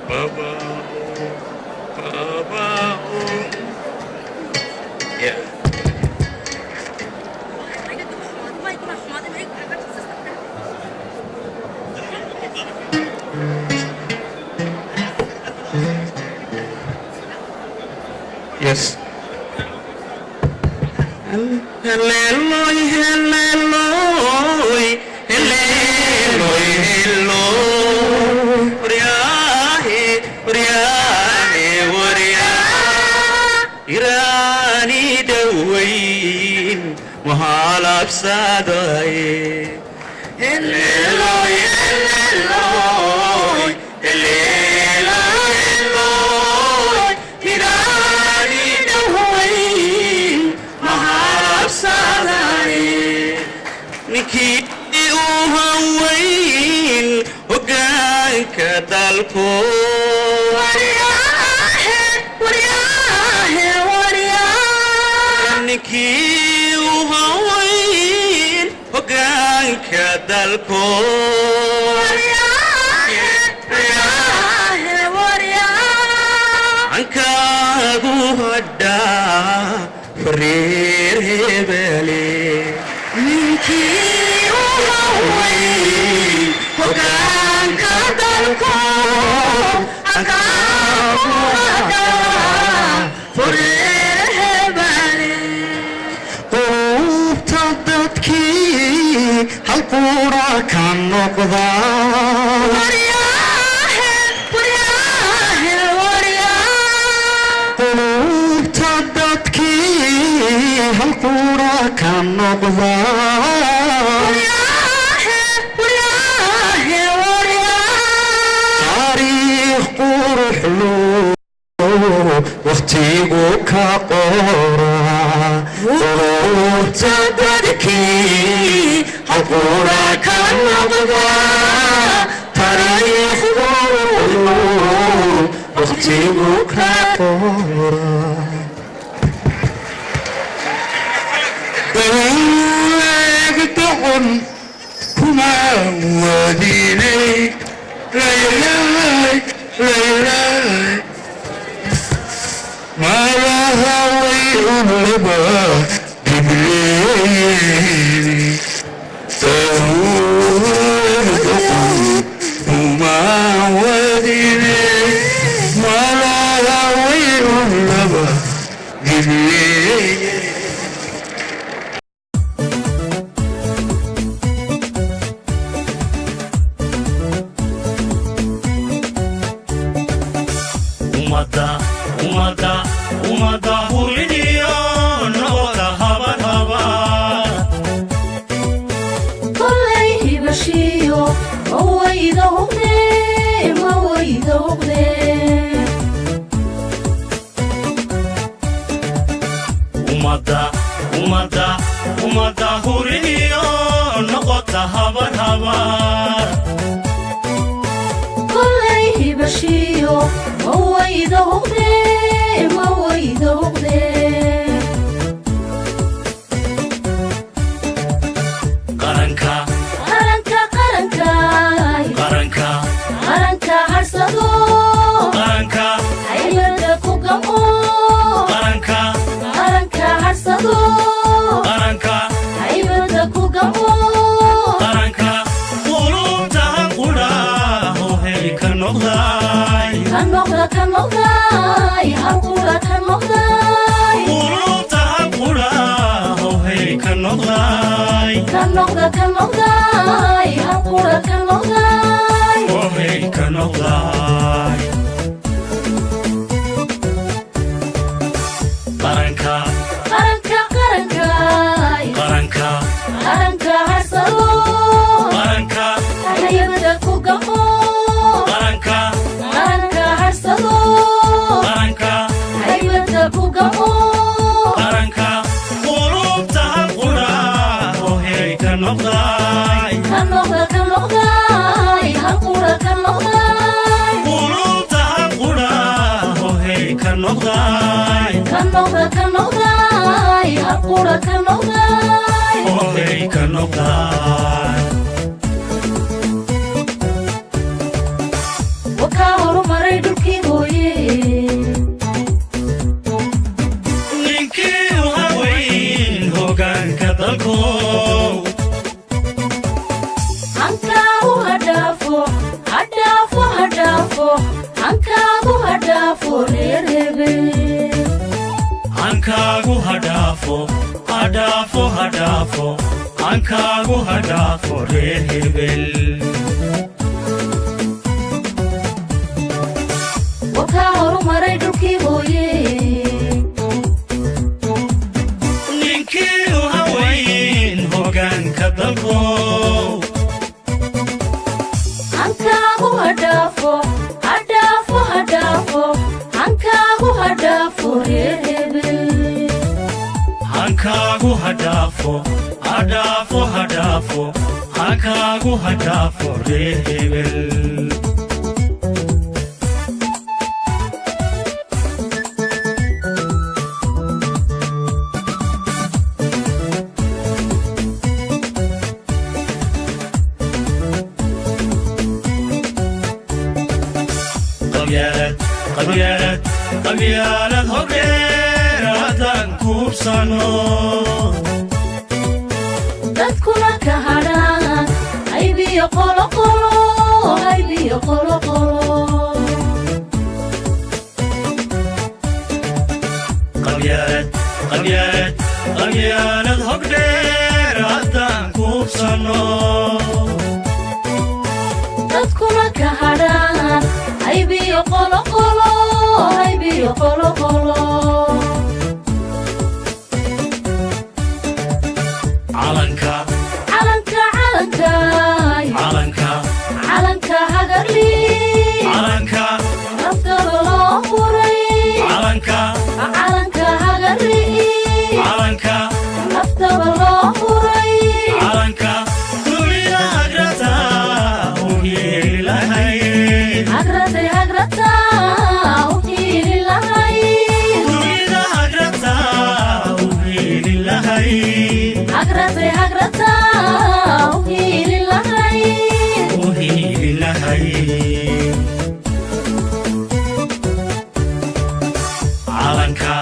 Baba, Baba, yeah. Yes. Hallelujah, hallelujah, hallelujah, Irani dawin mahalab sadai hallelujah hallelujah hallelujah Irani dawin mahalab sadai niki uhawain hogan kadalko Niki uhawain hogaanka dalkood ankaagu hadhaa fariir hebele ninkii uhawain hogaanka dalkood ankaagu hadhaa fariir hebele halqura ka noqda qulubta dadkii halqura ka noqda taariikh quruxlu waqtigu ka qora qulubta dadkii halqura ka noqda taariikh quruxlu waqtigu ka qora دعون كما وديني ليلاي ليلاي ما لها ويغلبا ببليلي دعون كما وديني ما لها ويغلبا ببليلي umada huridiyo noqda haban haban kollay hibashiyo mawayda hugne umada huridiyo noqda haban haban kollay hibashiyo mawayda hugne qaranka harsado qaranka haybada ku gamo qaranka harsado qaranka haybada ku gamo qaranka qulubta qura hoohay ka noqday halqura ka noqday qulubta qura hoohay ka noqday halqura ka noqday hoohay ka noqday qaranka harsado qaranka haybada ku gamo qaranka harsado qaranka haybada ku gamo qaranka qulubta qura hoohay ka noqday halqura ka noqday qulubta qura hoohay ka noqday halqura ka noqday hoohay ka noqday wakaa horumaray hadhaafo hadhaafo hadhaafo hankaagu hadhaafo reer hebel wakaa horumaray dhulkii hooye ninkii u haweyn hoggaanka dalko hankaagu hadhaafo hadhaafo hadhaafo hankaagu hadhaafo reer hebel hankaagu hadhaafo hadhaafo hadhaafo hankaagu hadhaafo reer hebel qabyaalad hogdheer haddaan kuubsano dadkuna ka hadhaan haybiyo qoloqolo haybiyo qoloqolo qabyaalad hogdheer haddaan kuubsano dadkuna ka hadhaan haybiyo qoloqolo haybiyo qoloqolo calanka calanka calankaay calanka calanka hagarli calanka naftaba loo huray calanka calanka hagarli calanka naftaba loo huray calanka dunida hagrata u yeeli lahayd hagratay hagrata u hiili lahayd dunida hagrata u yeeli lahayd hagratay hagrata u hiili lahayd u yeeli lahayd calanka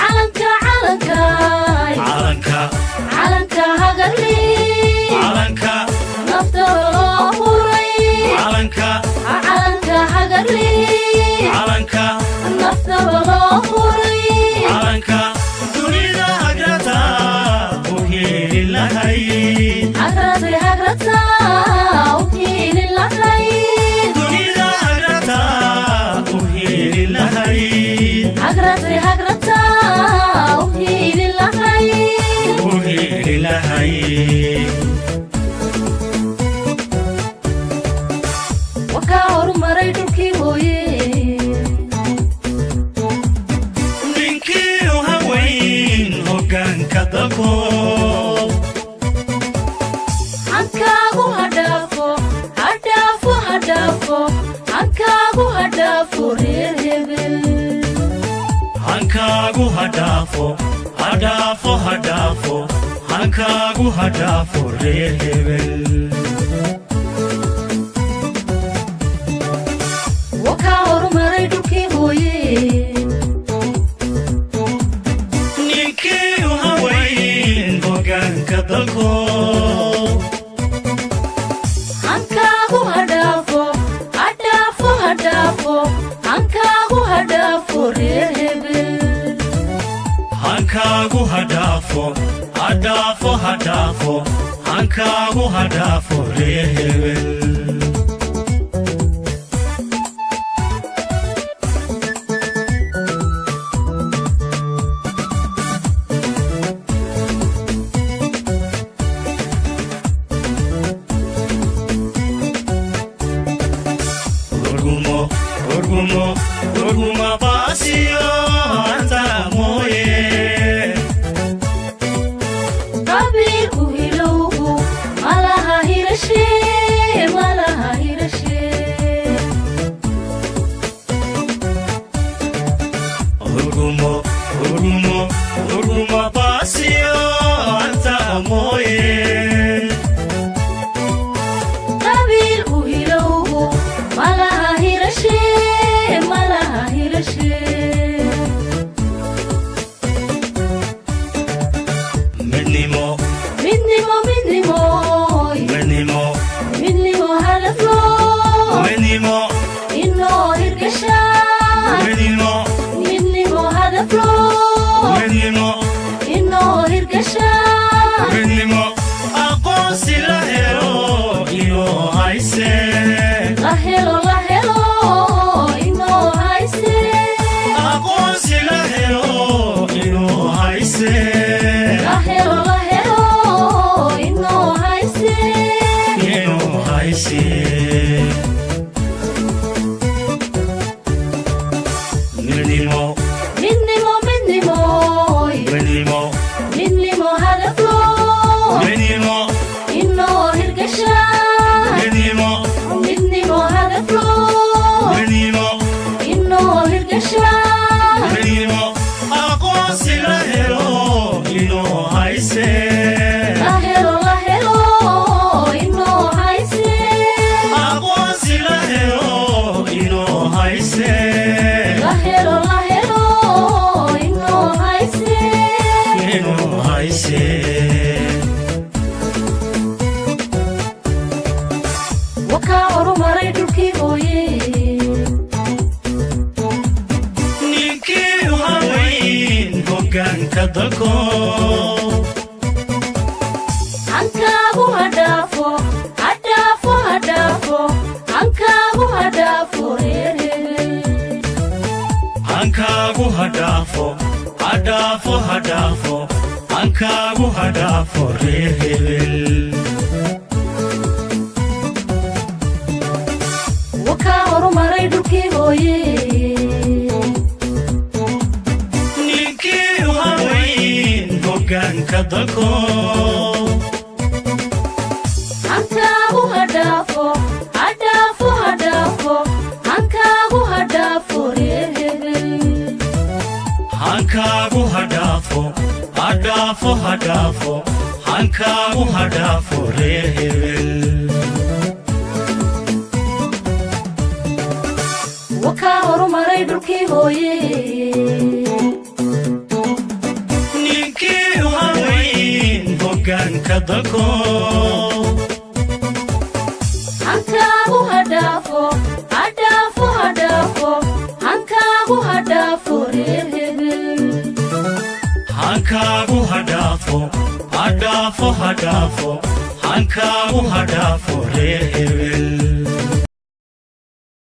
calanka calankaay calanka calanka hagarli calanka naftaba loo huray calanka calanka hagarli calanka naftaba loo huray calanka dunida hagrata u yeeli lahayd hagratay hagrata u hiili lahayd dunida hagrata u yeeli lahayd hagratay hagrata u hiili lahayd u yeeli lahayd wakaa horumaray dhulkii hooye ninkii u haweyn hoggaanka dalko hankaagu hadhaafo hadhaafo hadhaafo hankaagu hadhaafo reer hebel hankaagu hadhaafo hadhaafo hadhaafo hankaagu hadhaafo reer hebel wakaa horumaray dhulkii hooye ninkii u haweyn hoggaanka dalko hankaagu hadhaafo hadhaafo hadhaafo hankaagu hadhaafo reer hebel hankaagu hadhaafo hadhaafo hadhaafo hankaagu hadhaafo reer hebel urguma baasiyo anta mooye qabiilku hilowgu malaha hirashe malaha hirashe urguma baasiyo anta mooye qabiilku hilowgu malaha hirashe malaha hirashe midnimo midnimo midnimo midnimo midnimo hadaflo midnimo inoo hirgasha midnimo midnimo hadaflo midnimo hirgasha midnimo aqoonsi la helo inoo hayse la helo inoo hayse aqoonsi la helo inoo hayse la helo inoo hayse inoo hayse wakaa horumaray dhulkii hooye ninkii u haweyn hoggaanka dalko hankaagu hadhaafo hankaagu hadhaafo reer hebel hankaagu hadhaafo hankaagu hadhaafo reer hebel wakaa horumaray dhulkii hooye ninkii u haweyn hoggaanka dalko hankaagu hadhaafo hankaagu hadhaafo reer hebel hankaagu hadhaafo hankaagu hadhaafo reer hebel wakaa horumaray dhulkii hooye ninkii u haweyn hoggaanka dalko hankaagu hadhaafo hankaagu hadhaafo reer hebel hankaagu hadhaafo hankaagu hadhaafo reer hebel